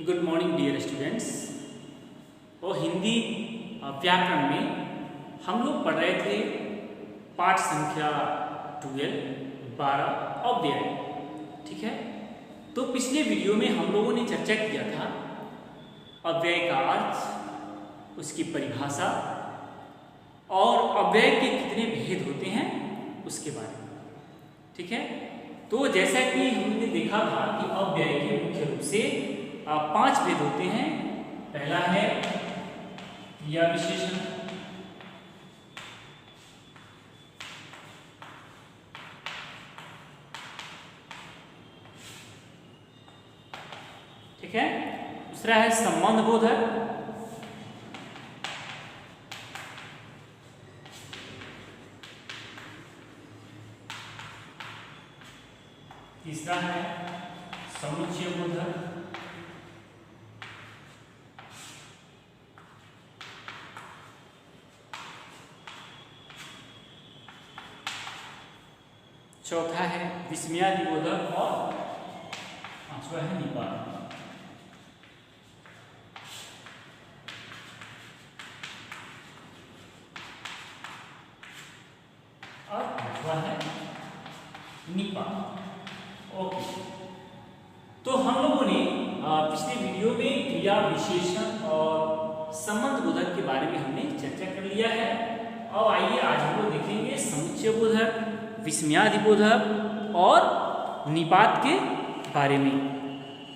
Good morning dear students. और हिंदी व्याकरण में हम लोग पढ़ रहे थे पाठ संख्या 12 अव्यय। ठीक है, तो पिछले वीडियो में हम लोगों ने चर्चा किया था अव्यय का अर्थ, उसकी परिभाषा और अव्यय के कितने भेद होते हैं उसके बारे में। ठीक है, तो जैसा कि हमने देखा था कि अव्यय के मुख्य रूप से 5 भेद होते हैं। पहला है क्रिया विशेषण, ठीक है। दूसरा है संबंध बोधक, तीसरा है समुच्चय बोधक, चौथा है विस्मयादि बोधक और पांचवा है निपात। और पांचवा है निपात। ओके, तो हम लोगों ने पिछले वीडियो में क्रिया विशेषण और संबंध बोधक के बारे में हमने चर्चा कर लिया है। अब आइए आज हम लोग देखेंगे समुच्चय बोधक, विस्मयादि बोधक और निपात के बारे में।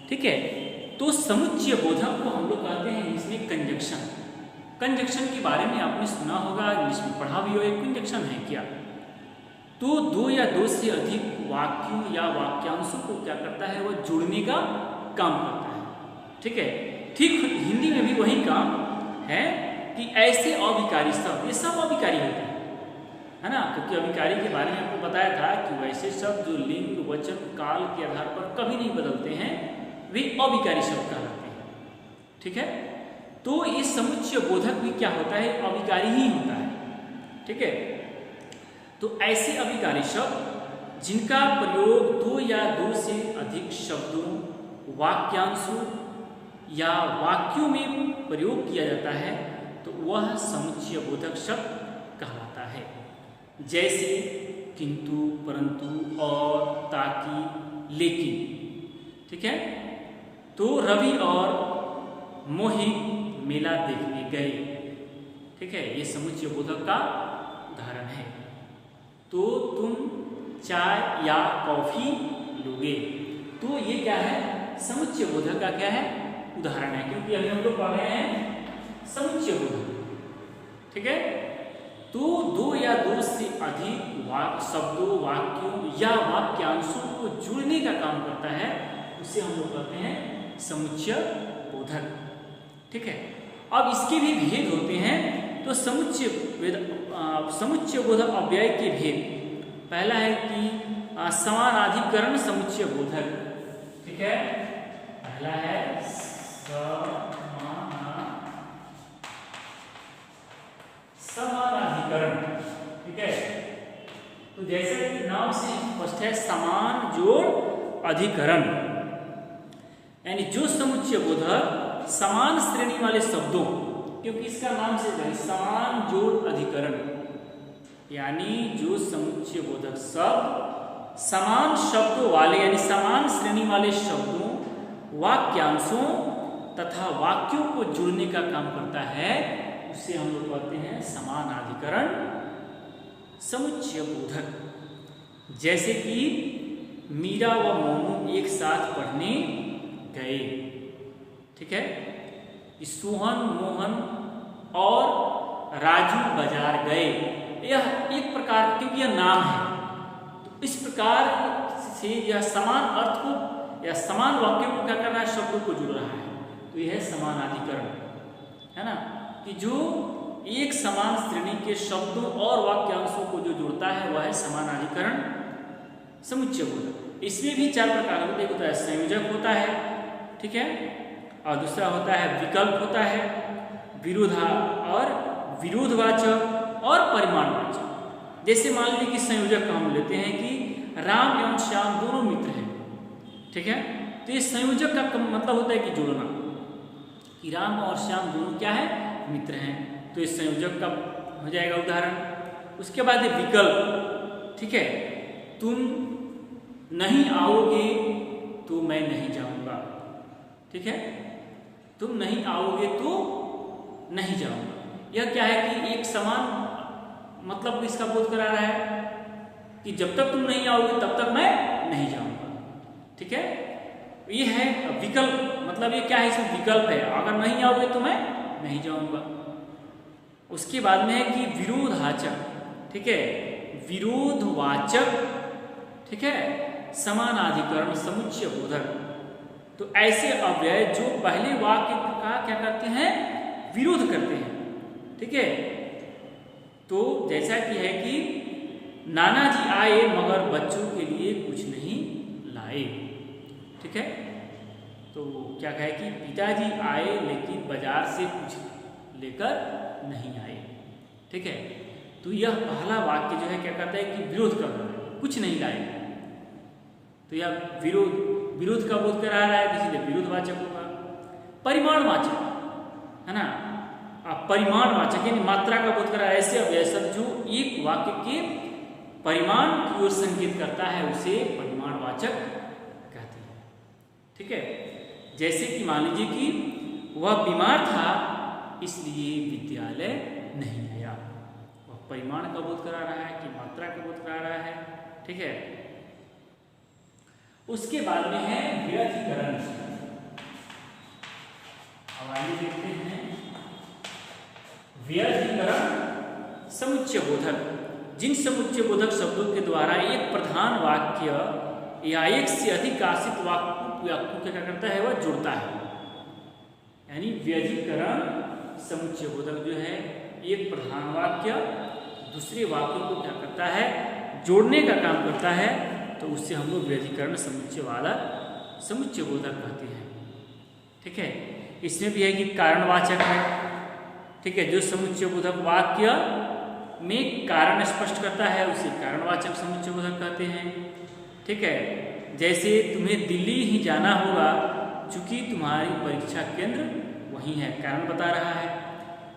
ठीक है, तो समुच्चय बोधक को हम लोग कहते हैं इसमें कंजक्शन। कंजक्शन के बारे में आपने सुना होगा, इंग्लिश में पढ़ा भी होगा। कंजक्शन है क्या? तो दो या दो से अधिक वाक्यों या वाक्यांशों को क्या करता है, वह जोड़ने का काम करता है। ठीक है, ठीक हिंदी में भी वही काम है कि ऐसे अविकारी शब्द, ये सब अविकारी होते हैं, है ना। क्योंकि अविकारी के बारे में आपको बताया था कि वैसे शब्द जो लिंग वचन काल के आधार पर कभी नहीं बदलते हैं, वे अविकारी शब्द कहलाते हैं। ठीक है, तो ये समुच्चय बोधक भी क्या होता है, अविकारी ही होता है। ठीक है, तो ऐसे अविकारी शब्द जिनका प्रयोग दो या दो से अधिक शब्दों, वाक्यांशों या वाक्यों में प्रयोग किया जाता है, तो वह समुच्चय बोधक शब्द कहलाता है। जैसे किंतु, परंतु, और, ताकि, लेकिन। ठीक है, तो रवि और मोहित मेला देखने गए। ठीक है, ये समुच्चय बोधक का उदाहरण है। तो तुम चाय या कॉफी लोगे, तो ये क्या है, समुच्चय बोधक का क्या है, उदाहरण है। क्योंकि अभी हम लोग पढ़ रहे हैं समुच्चय बोधक। ठीक है, तो दो या दो से अधिक शब्दों, वाक्यों या वाक्यांशों को जुड़ने का काम करता है, उसे हम लोग कहते हैं समुच्चय बोधक। ठीक है, अब इसके भी भेद होते हैं। तो समुच्चय बोधक अव्यय के भेद, पहला है कि समानाधिकरण समुच्चय बोधक। ठीक है, पहला है समानाधिकरण। ठीक है, तो जैसे कि नाम से स्पष्ट है, समान जोड़ अधिकरण, यानी जो समुच्चय बोधक समान श्रेणी वाले शब्दों, क्योंकि इसका नाम से समान जोड़ अधिकरण, यानी जो समुच्चय बोधक शब्द समान शब्दों वाले यानी समान श्रेणी वाले शब्दों, वाक्यांशों तथा वाक्यों को जोड़ने का काम करता है, उसे हम लोग कहते हैं समानाधिकरण समुच्चय बोधक। जैसे कि मीरा व मोनू एक साथ पढ़ने गए। ठीक है, सोहन, मोहन और राजू बाजार गए। यह एक प्रकार, क्योंकि यह नाम है, तो इस प्रकार से यह समान अर्थ को या समान वाक्यों को क्या कर रहा है, शब्दों को जुड़ रहा है। तो यह है समानाधिकरण, है ना, कि जो एक समान श्रेणी के शब्दों और वाक्यांशों को जो जोड़ता है, वह है समानाधिकरण समुच्चय बोधक। इसमें भी 4 प्रकार होते हैं। एक होता है संयोजक होता है, ठीक है, और दूसरा होता है विकल्प होता है, विरोधा और विरोधवाचक और परिमाणवाचक। जैसे मान लीजिए कि संयोजक का हम लेते हैं कि राम एवं श्याम दोनों मित्र हैं। ठीक है। तो ये संयोजक का मतलब होता है कि जोड़ना, कि राम और श्याम दोनों क्या है, मित्र हैं, तो इस संयोजक का हो जाएगा उदाहरण। उसके बाद है विकल्प, ठीक है, तुम नहीं आओगे तो मैं नहीं जाऊंगा, ठीक है, तुम नहीं आओगे तो नहीं जाऊंगा। यह क्या है कि एक समान मतलब इसका बोध करा रहा है कि जब तक तुम नहीं आओगे तब तक मैं नहीं जाऊंगा, ठीक है। ये है विकल्प, मतलब ये क्या है, इसमें विकल्प है, अगर नहीं आओगे तो मैं नहीं जाऊंगा। उसके बाद में है कि विरोधवाचक, ठीक है, विरोधवाचक, ठीक है, समानाधिकरण समुच्चय बोधक। तो ऐसे अव्यय जो पहले वाक्य का क्या करते हैं, विरोध करते हैं, ठीक है। तो जैसा कि है कि नाना जी आए मगर बच्चों के लिए कुछ नहीं लाए, ठीक है। तो क्या कहे कि पिताजी आए लेकिन बाजार से कुछ लेकर नहीं आए, ठीक है। तो यह पहला वाक्य जो है क्या करता है कि विरोध कर रहा है, कुछ नहीं लाए, तो यह विरोध का बोध करा रहा है, इसलिए विरोधवाचक होगा। परिमाणवाचक है ना, परिमाणवाचक यानी मात्रा का बोध करा, ऐसे अव्यय शब्द जो एक वाक्य के परिमाण की ओर संकेत करता है उसे परिमाणवाचक कहते हैं, ठीक है। जैसे कि मान लीजिए कि वह बीमार था इसलिए विद्यालय नहीं आया, वह परिमाण का बोध करा रहा है कि मात्रा का बोध करा रहा है, ठीक है। उसके बाद में है व्यधिकरण। अब आइए देखते हैं व्यधिकरण समुच्चय बोधक। जिन समुच्चय बोधक शब्दों के द्वारा एक प्रधान वाक्य या एक से अधिक आश्रित वाक्य को क्या करता है, वह जुड़ता है, यानी व्यधिकरण समुच्चय बोधक जो है एक प्रधान वाक्य दूसरे वाक्य को क्या करता है, जोड़ने का काम करता है, तो उससे हम लोग व्यधिकरण समुच्चय वाला समुच्चय बोधक कहते हैं, ठीक है। इसमें भी है कि कारणवाचक है, ठीक है, जो समुच्चय बोधक वाक्य में कारण स्पष्ट करता है उसे कारणवाचक समुच्चय बोधक कहते हैं, ठीक है। जैसे तुम्हें दिल्ली ही जाना होगा चूंकि तुम्हारी परीक्षा केंद्र वहीं है, कारण बता रहा है।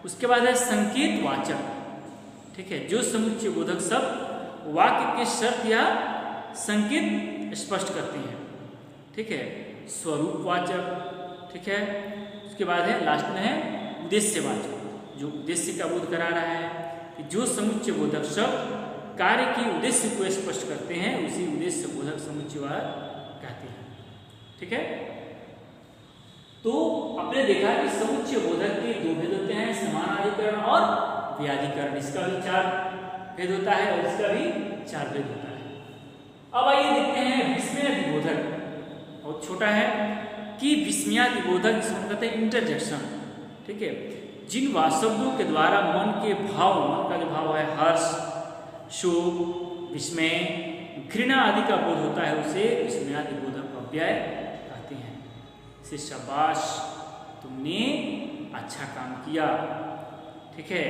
उसके बाद है संकेतवाचक, ठीक है, जो समुच्चय बोधक शब्द वाक्य के शर्त या संकेत स्पष्ट करते हैं, ठीक है। स्वरूपवाचक, ठीक है। उसके बाद है लास्ट में है उद्देश्यवाचक, जो उद्देश्य का बोध करा रहा है कि जो समुच्चय बोधक शब्द कार्य के उद्देश्य को स्पष्ट करते हैं उसी उद्देश्य बोधक समुच्चय कहते हैं, ठीक है। तो आपने देखा कि समुच्चय बोधक के दो भेद होते हैं, समानाधिकरण और व्याधिकरण। इसका भी 4 भेद होता है और इसका भी 4 भेद होता है। अब आइए देखते हैं विस्मयादिबोधक, बहुत छोटा है कि विस्मयादिबोधक जिसको कहते हैं इंटरजेक्शन, ठीक है, जिन शब्दों के द्वारा मन के भाव, मन का जो भाव है हर्ष, शोक, विस्मय, घृणा आदि का बोध होता है उसे विस्मयादिबोधक अव्यय कहते हैं। जैसे शाबाश तुमने अच्छा काम किया, ठीक है,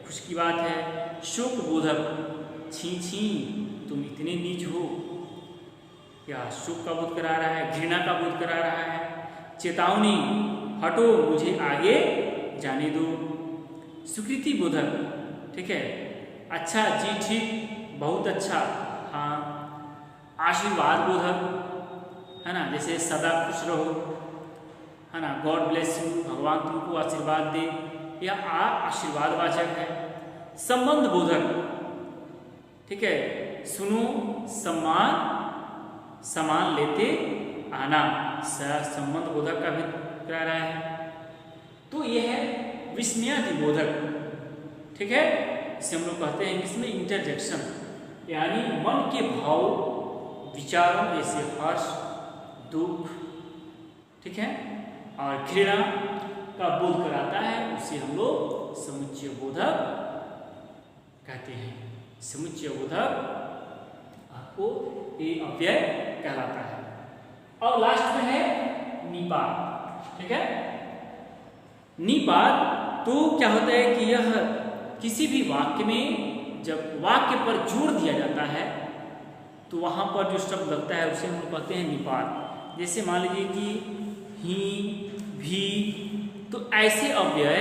खुश की बात है। शोक बोधक छी छी तुम इतने नीच हो, या शोक का बोध करा रहा है, घृणा का बोध करा रहा है। चेतावनी हटो मुझे आगे जाने दो। स्वीकृति बोधक, ठीक है, अच्छा जी ठीक, बहुत अच्छा, हाँ। आशीर्वाद बोधक है ना, जैसे सदा खुश रहो, है ना, गॉड ब्लेस यू, भगवान तुमको आशीर्वाद दे, यह आशीर्वाद वाचक है। संबंध बोधक, ठीक है, सुनो सामान लेते आना, संबंध बोधक का भी करा रहा है। तो यह है विस्मयादिबोधक, ठीक है, इसे हम लोग कहते हैं इसमें इंटरजेक्शन, यानी मन के भाव विचारों जैसे हर्ष, दुख, ठीक है, और घृणा का बोध कराता है उसे हम लोग समुच्चय बोधक कहते हैं। समुच्चय बोधक आपको ये अव्यय कहलाता है। और लास्ट में है निपात, ठीक है। निपात तो क्या होता है कि यह किसी भी वाक्य में जब वाक्य पर जोर दिया जाता है तो वहां पर जो शब्द लगता है उसे हम कहते हैं निपात। जैसे मान लीजिए कि ही, भी, तो ऐसे अव्यय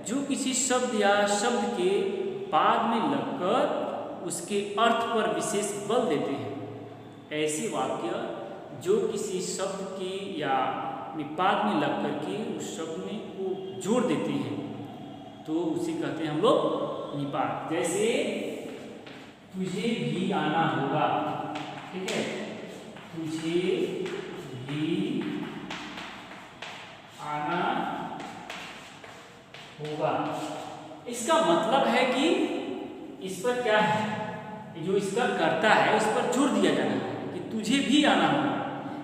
जो किसी शब्द या शब्द के बाद में लगकर उसके अर्थ पर विशेष बल देते हैं, ऐसे वाक्य जो किसी शब्द के या निपात में लग करके उस शब्द में को जोड़ देते हैं, तो उसे कहते हैं हम लोग निपात। जैसे तुझे भी आना होगा, ठीक है, तुझे भी आना होगा। इसका मतलब है कि इस पर क्या है, जो इसका कर्ता है उस पर जोर दिया जाना है कि तुझे भी आना होगा,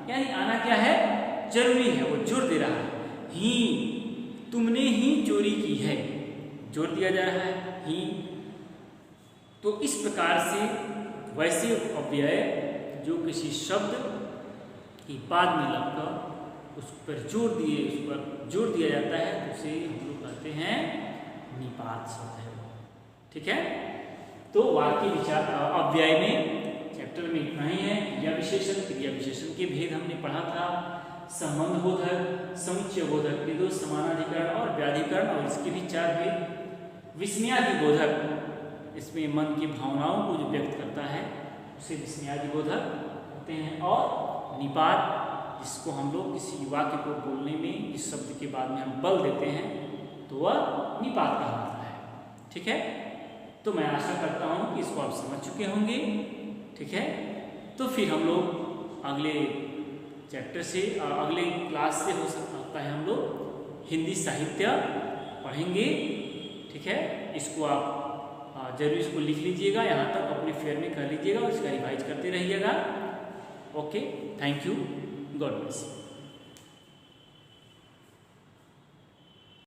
यानी आना क्या है, जरूरी है, वो जोर दे रहा है। ही, तुमने ही चोरी की है, जोर दिया जा रहा है ही। तो इस प्रकार से वैसे अव्यय जो किसी शब्द की बाद में लगकर उस पर जोर दिया जाता है, तो उसे हम लोग कहते हैं निपात शब्द है, ठीक है। तो वाक्य विचार अव्यय में चैप्टर में इतना ही है। क्रिया विशेषण, क्रिया विशेषण के भेद हमने पढ़ा था, संबंध बोधक, समुच्चय बोधक, निर्दोष समानाधिकरण और व्याधिकरण, और इसके भी 4 भेद। विस्मयादि बोधक, इसमें मन की भावनाओं को जो व्यक्त करता है उसे विस्मयादि बोधक कहते हैं। और निपात, जिसको हम लोग किसी वाक्य को बोलने में इस शब्द के बाद में हम बल देते हैं तो वह निपात कहलाता है, ठीक है। तो मैं आशा करता हूँ कि इसको आप समझ चुके होंगे, ठीक है। तो फिर हम लोग अगले चैप्टर से, अगले क्लास से हो सकता है हम लोग हिंदी साहित्य पढ़ेंगे, ठीक है। इसको आप जरूर इसको लिख लीजिएगा, यहाँ तक अपने फेयर में कर लीजिएगा और इसका रिवाइज करते रहिएगा। Okay, thank you, God bless.